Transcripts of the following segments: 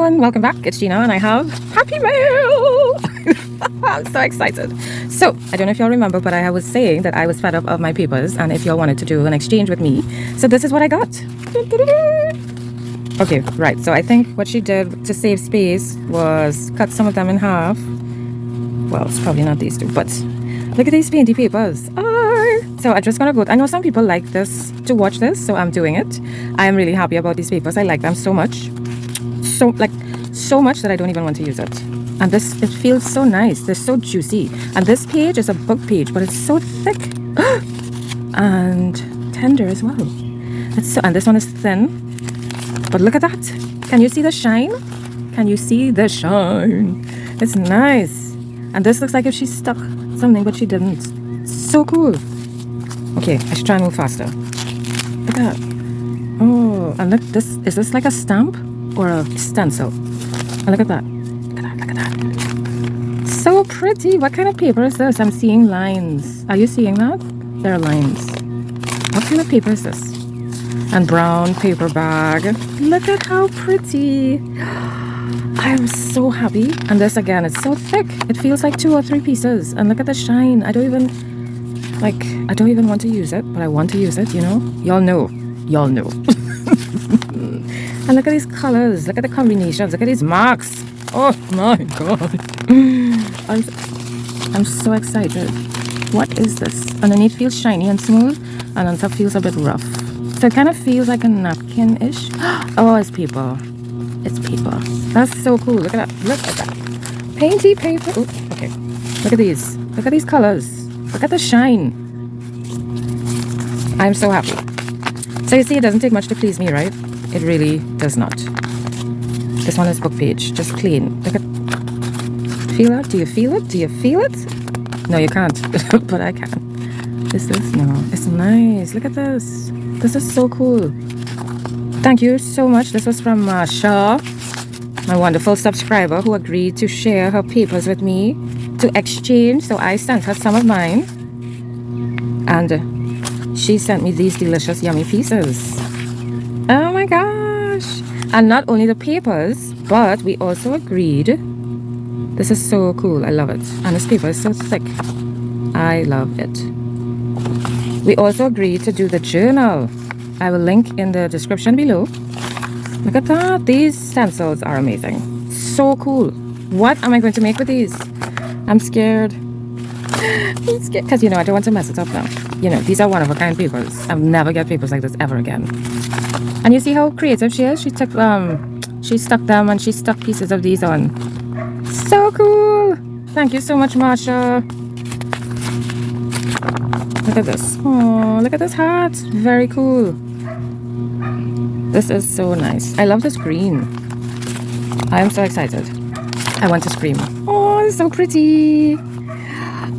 everyone, welcome back. It's Gina and I have Happy Mail. I'm so excited. So I don't know if y'all remember, but I was saying that I was fed up of my papers and if y'all wanted to do an exchange with me. So this is what I got. Okay, right, so I think what she did to save space was cut some of them in half. Well, it's probably not these two, but look at these painty papers. So I'm just gonna go. I know some people like this to watch this, so I'm doing it. I am really happy about these papers. I like them so much. So much that I don't even want to use it. And this, it feels so nice. They're so juicy. And this page is a book page, but it's so thick and tender as well. And this one is thin. But look at that. Can you see the shine? Can you see the shine? It's nice. And this looks like if she stuck something, but she didn't. So cool. Okay, I should try and move faster. Look at that. Oh, and look, is this like a stamp or a stencil? And look at that. Look at that, look at that. So pretty. What kind of paper is this? I'm seeing lines. Are you seeing that? There are lines. What kind of paper is this? And brown paper bag. Look at how pretty. I am so happy. And this again, it's so thick. It feels like 2 or 3 pieces. And look at the shine. I don't even want to use it, but I want to use it, you know? Y'all know. Y'all know. And look at these colors. Look at the combinations. Look at these marks. Oh my God. I'm so excited. What is this? Underneath feels shiny and smooth, and on top feels a bit rough. So it kind of feels like a napkin-ish. Oh, it's paper. It's paper. That's so cool. Look at that. Look at that. Painty paper. Oops, okay. Look at these. Look at these colors. Look at the shine. I'm so happy. So you see, it doesn't take much to please me, right? It really does not. This one is book page, just clean. Look at, feel that? Do you feel it? Do you feel it? No, you can't, but I can. No, it's nice. Look at this. This is so cool. Thank you so much. This was from Marsha, my wonderful subscriber who agreed to share her papers with me to exchange. So I sent her some of mine, and she sent me these delicious, yummy pieces. Oh my gosh. And not only the papers, but we also agreed. This is so cool. I love it. And this paper is so thick. I love it. We also agreed to do the journal. I will link in the description below. Look at that. These stencils are amazing. So cool. What am I going to make with these? I'm scared. I'm scared. Because, you know, I don't want to mess it up now. You know, these are one-of-a-kind papers. I'll never get papers like this ever again. And you see how creative she is? She took she stuck them and she stuck pieces of these on. So cool. Thank you so much, Marsha. Look at this. Oh, look at this hat. Very cool. This is so nice. I love this green. I am so excited. I want to scream. Oh, it's so pretty.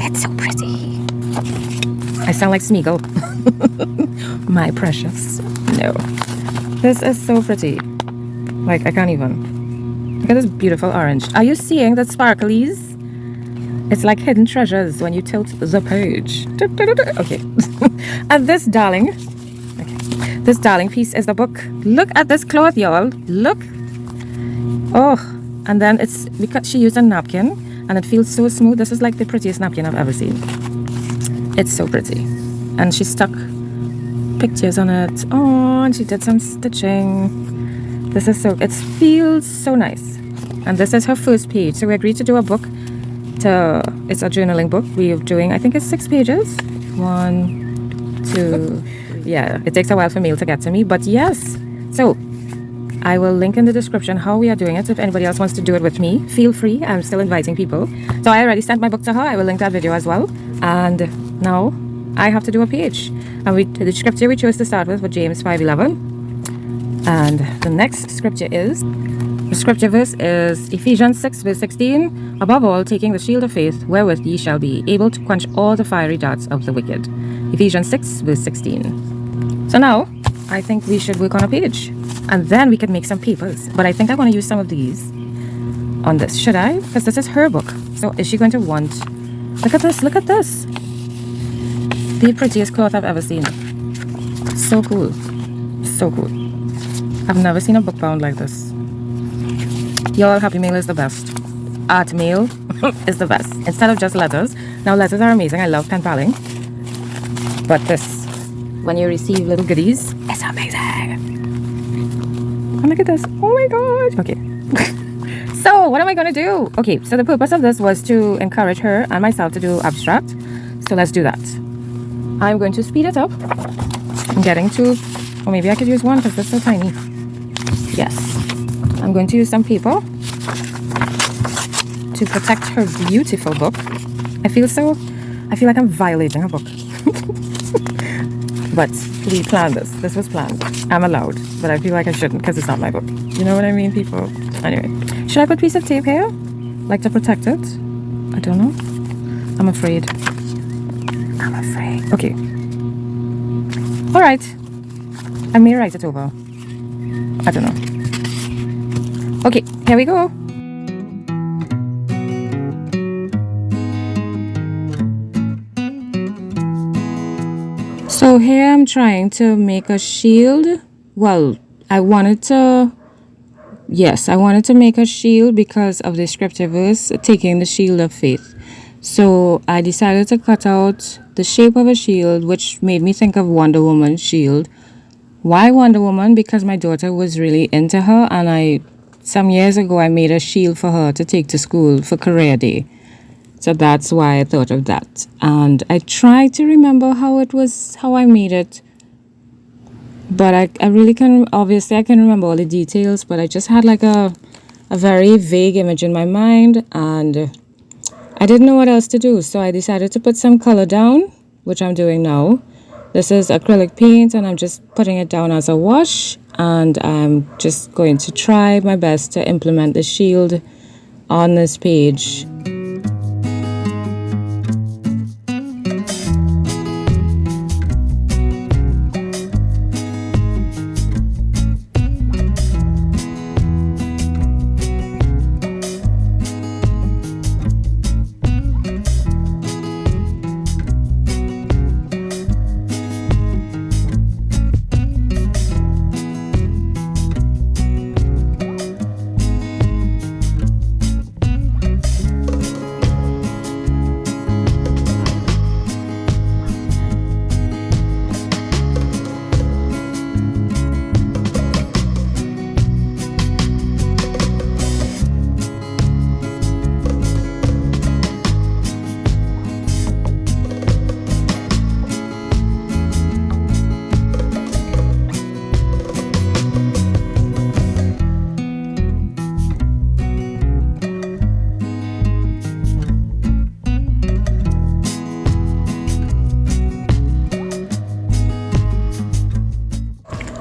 It's so pretty. I sound like Smeagol. My precious. No. This is so pretty. Like, I can't even. Look at this beautiful orange. Are you seeing the sparklies? It's like hidden treasures when you tilt the page. Okay. And this darling. Okay. This darling piece is the book. Look at this cloth, y'all. Look. Oh. And then it's because she used a napkin and it feels so smooth. This is like the prettiest napkin I've ever seen. It's so pretty. And she stuck pictures on it. Oh, and she did some stitching. This is so, it feels so nice. And this is her first page. So we agreed to do a book. It's a journaling book. We're doing, I think it's 6 pages. 1, 2. Yeah, it takes a while for mail to get to me, but yes. So I will link in the description how we are doing it. If anybody else wants to do it with me, feel free. I'm still inviting people. So I already sent my book to her. I will link that video as well. And now I have to do a page. And the scripture we chose to start with was James 5:11. And the next scripture is, the scripture verse is Ephesians 6 verse 16. Above all, taking the shield of faith, wherewith ye shall be able to quench all the fiery darts of the wicked. Ephesians 6 verse 16. So now, I think we should work on a page. And then we can make some papers. But I think I want to use some of these on this. Should I? Because this is her book. So is she going to want... Look at this. Look at this. The prettiest cloth I've ever seen. So cool. So cool. I've never seen a book bound like this. Y'all, Happy Mail is the best. Art mail is the best. Instead of just letters. Now, letters are amazing. I love pen paling. But this, when you receive little goodies, it's amazing. And look at this. Oh my god. Okay. So, what am I going to do? Okay, so the purpose of this was to encourage her and myself to do abstract. So, let's do that. I'm going to speed it up. I'm getting to, or maybe I could use one because it's so tiny. Yes. I'm going to use some paper to protect her beautiful book. I feel like I'm violating her book. But we planned this. This was planned. I'm allowed, but I feel like I shouldn't because it's not my book. You know what I mean, people? Anyway, should I put a piece of tape here? Like to protect it? I don't know. I'm afraid. Okay. All right. I may write it over. I don't know. Okay, here we go. So here I'm trying to make a shield. Well, I wanted to make a shield because of the scripture verse, taking the shield of faith. So I decided to cut out the shape of a shield, which made me think of Wonder Woman's shield. Why Wonder Woman? Because my daughter was really into her, and some years ago I made a shield for her to take to school for career day. So that's why I thought of that. And I tried to remember how I made it. But I really can, obviously I can remember all the details, but I just had like a very vague image in my mind, and I didn't know what else to do. So I decided to put some color down, which I'm doing now. This is acrylic paint, and I'm just putting it down as a wash, and I'm just going to try my best to implement the shield on this page.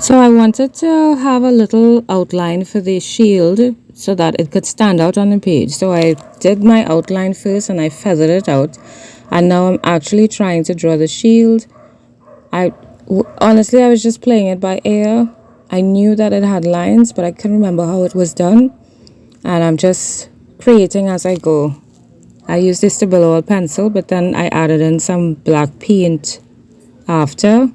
So I wanted to have a little outline for the shield so that it could stand out on the page. So I did my outline first and I feathered it out. And now I'm actually trying to draw the shield. Honestly, I was just playing it by ear. I knew that it had lines, but I couldn't remember how it was done. And I'm just creating as I go. I used the Stabilo All Pencil, but then I added in some black paint after.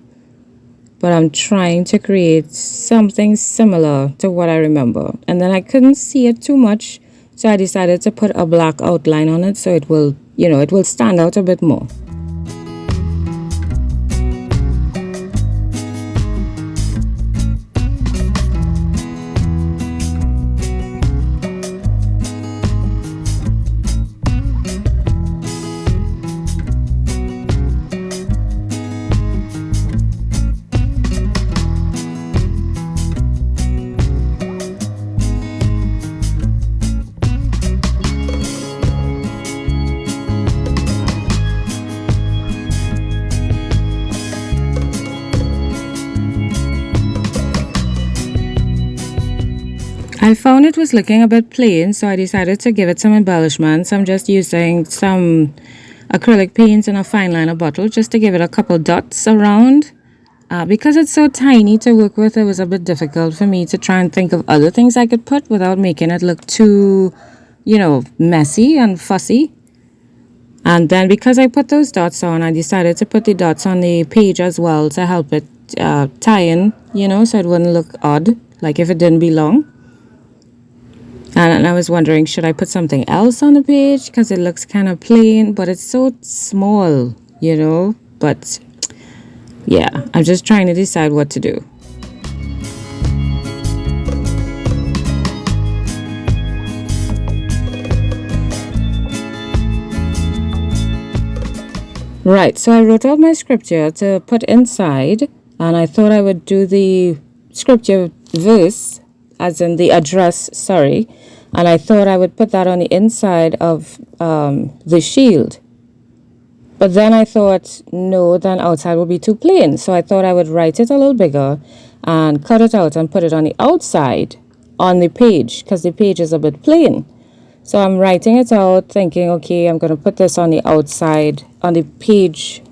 But I'm trying to create something similar to what I remember. And then I couldn't see it too much, so I decided to put a black outline on it so it will, it will stand out a bit more. I found it was looking a bit plain, so I decided to give it some embellishments. I'm just using some acrylic paints in a fine liner bottle just to give it a couple dots around. Because it's so tiny to work with, it was a bit difficult for me to try and think of other things I could put without making it look too, messy and fussy. And then because I put those dots on, I decided to put the dots on the page as well to help it tie in, so it wouldn't look odd, like if it didn't belong. And I was wondering, should I put something else on the page? Because it looks kind of plain, but it's so small, you know? But yeah, I'm just trying to decide what to do. Right, so I wrote out my scripture to put inside, and I thought I would do the scripture verse, as in the address, sorry, and I thought I would put that on the inside of the shield. But then I thought, no, then outside would be too plain. So I thought I would write it a little bigger and cut it out and put it on the outside on the page, because the page is a bit plain. So I'm writing it out thinking, okay, I'm going to put this on the outside, on the page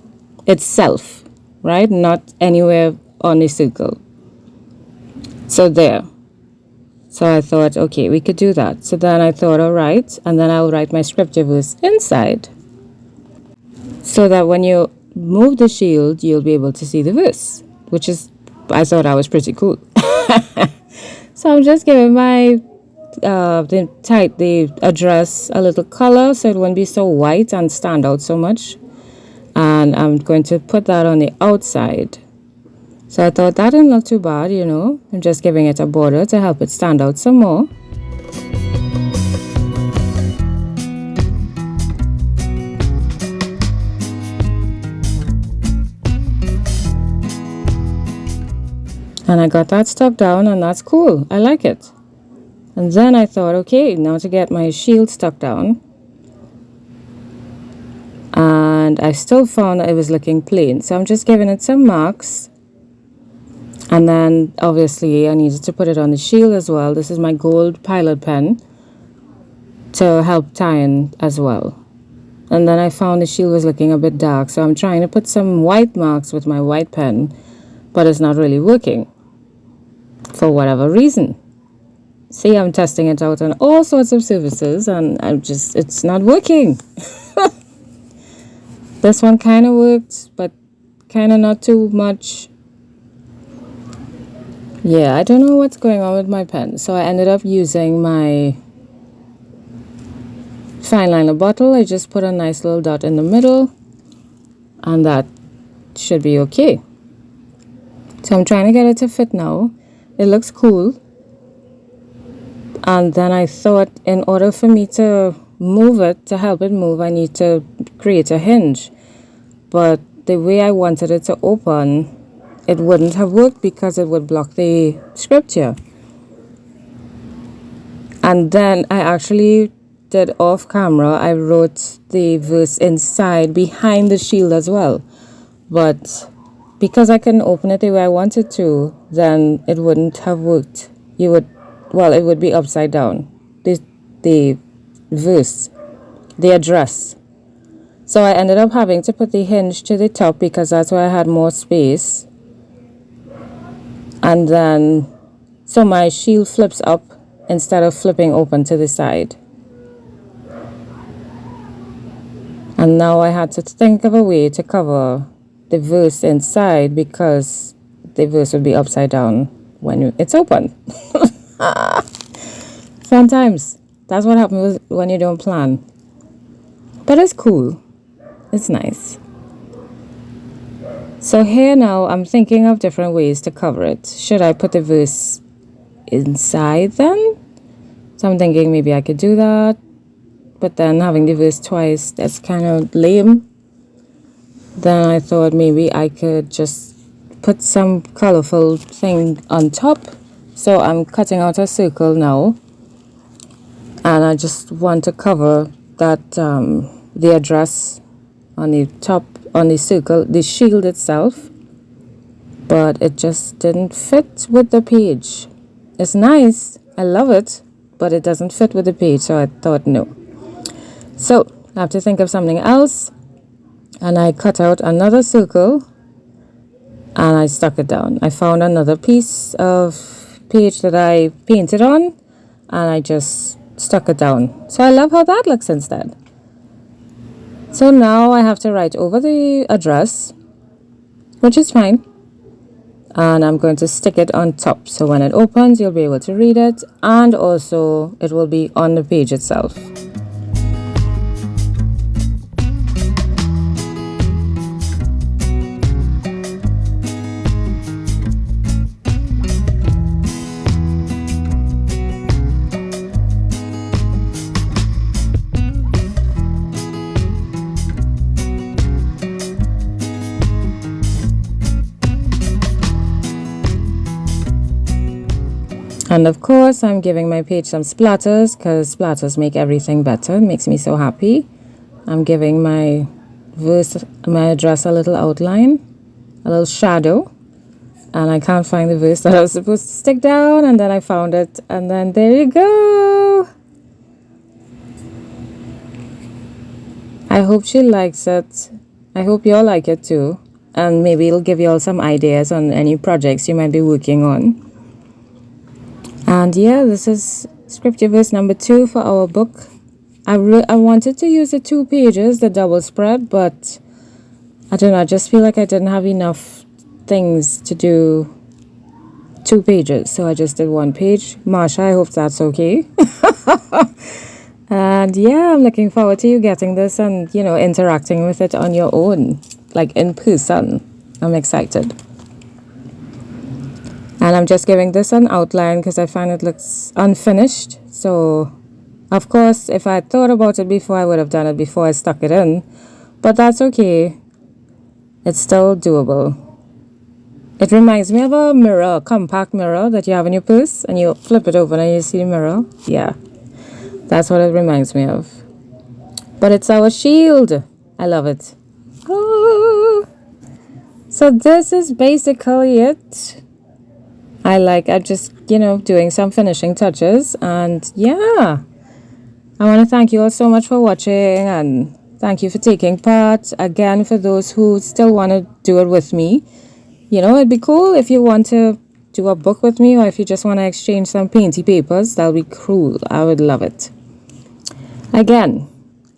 itself, right? Not anywhere on the circle. So there. So I thought, okay, we could do that. So then I thought, all right, and then I'll write my scripture verse inside, so that when you move the shield, you'll be able to see the verse, which is, I thought that was pretty cool. So I'm just giving my the address a little color so it won't be so white and stand out so much. And I'm going to put that on the outside. So I thought that didn't look too bad, you know. I'm just giving it a border to help it stand out some more. And I got that stuck down, and that's cool. I like it. And then I thought, okay, now to get my shield stuck down. And I still found that it was looking plain. So I'm just giving it some marks. And then obviously I needed to put it on the shield as well. This is my gold pilot pen to help tie in as well. And then I found the shield was looking a bit dark. So I'm trying to put some white marks with my white pen, but it's not really working for whatever reason. See, I'm testing it out on all sorts of surfaces, and it's not working. This one kind of worked, but kind of not too much. Yeah, I don't know what's going on with my pen. So I ended up using my fine liner bottle. I just put a nice little dot in the middle, and that should be okay. So I'm trying to get it to fit now. It looks cool. And then I thought, in order for me to move it, to help it move, I need to create a hinge. But the way I wanted it to open, it wouldn't have worked because it would block the scripture. And then I actually did off camera. I wrote the verse inside, behind the shield as well. But because I couldn't open it the way I wanted to, then it wouldn't have worked. It would be upside down. The verse, the address. So I ended up having to put the hinge to the top because that's where I had more space. And then, so my shield flips up instead of flipping open to the side. And now I had to think of a way to cover the verse inside because the verse would be upside down when it's open. Sometimes that's what happens when you don't plan. But it's cool. It's nice. So here now I'm thinking of different ways to cover it. Should I put the verse inside then? So I'm thinking maybe I could do that. But then having the verse twice, that's kind of lame. Then I thought maybe I could just put some colorful thing on top. So I'm cutting out a circle now, and I just want to cover that the address on the top, on the circle, the shield itself, but it just didn't fit with the page. It's nice, I love it, but it doesn't fit with the page, so I thought no. So I have to think of something else, and I cut out another circle and I stuck it down. I found another piece of page that I painted on, and I just stuck it down. So I love how that looks instead. So now I have to write over the address, which is fine. and I'm going to stick it on top, so when it opens you'll be able to read it, and also it will be on the page itself. And of course, I'm giving my page some splatters, because splatters make everything better. It makes me so happy. I'm giving my address a little outline, a little shadow. And I can't find the verse that I was supposed to stick down, and then I found it, and then there you go. I hope she likes it. I hope you all like it too. And maybe it'll give you all some ideas on any projects you might be working on. And yeah, this is scriptiverse number 2 for our book. I wanted to use the 2 pages, the double spread, but I don't know, I just feel like I didn't have enough things to do 2 pages, so I just did 1 page. Marsha, I hope that's okay. And yeah, I'm looking forward to you getting this and, you know, interacting with it on your own, like in person. I'm excited. And I'm just giving this an outline because I find it looks unfinished. So, of course, if I had thought about it before, I would have done it before I stuck it in. But that's okay. It's still doable. It reminds me of a mirror, a compact mirror that you have in your purse. And you flip it over and you see the mirror. Yeah, that's what it reminds me of. But it's our shield. I love it. Oh. So this is basically it. I'm just, you know, doing some finishing touches, and yeah, I want to thank you all so much for watching, and thank you for taking part. Again, for those who still want to do it with me, you know, it'd be cool if you want to do a book with me, or if you just want to exchange some painty papers, that'll be cool. I would love it. Again,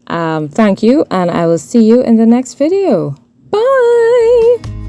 thank you, and I will see you in the next video. Bye!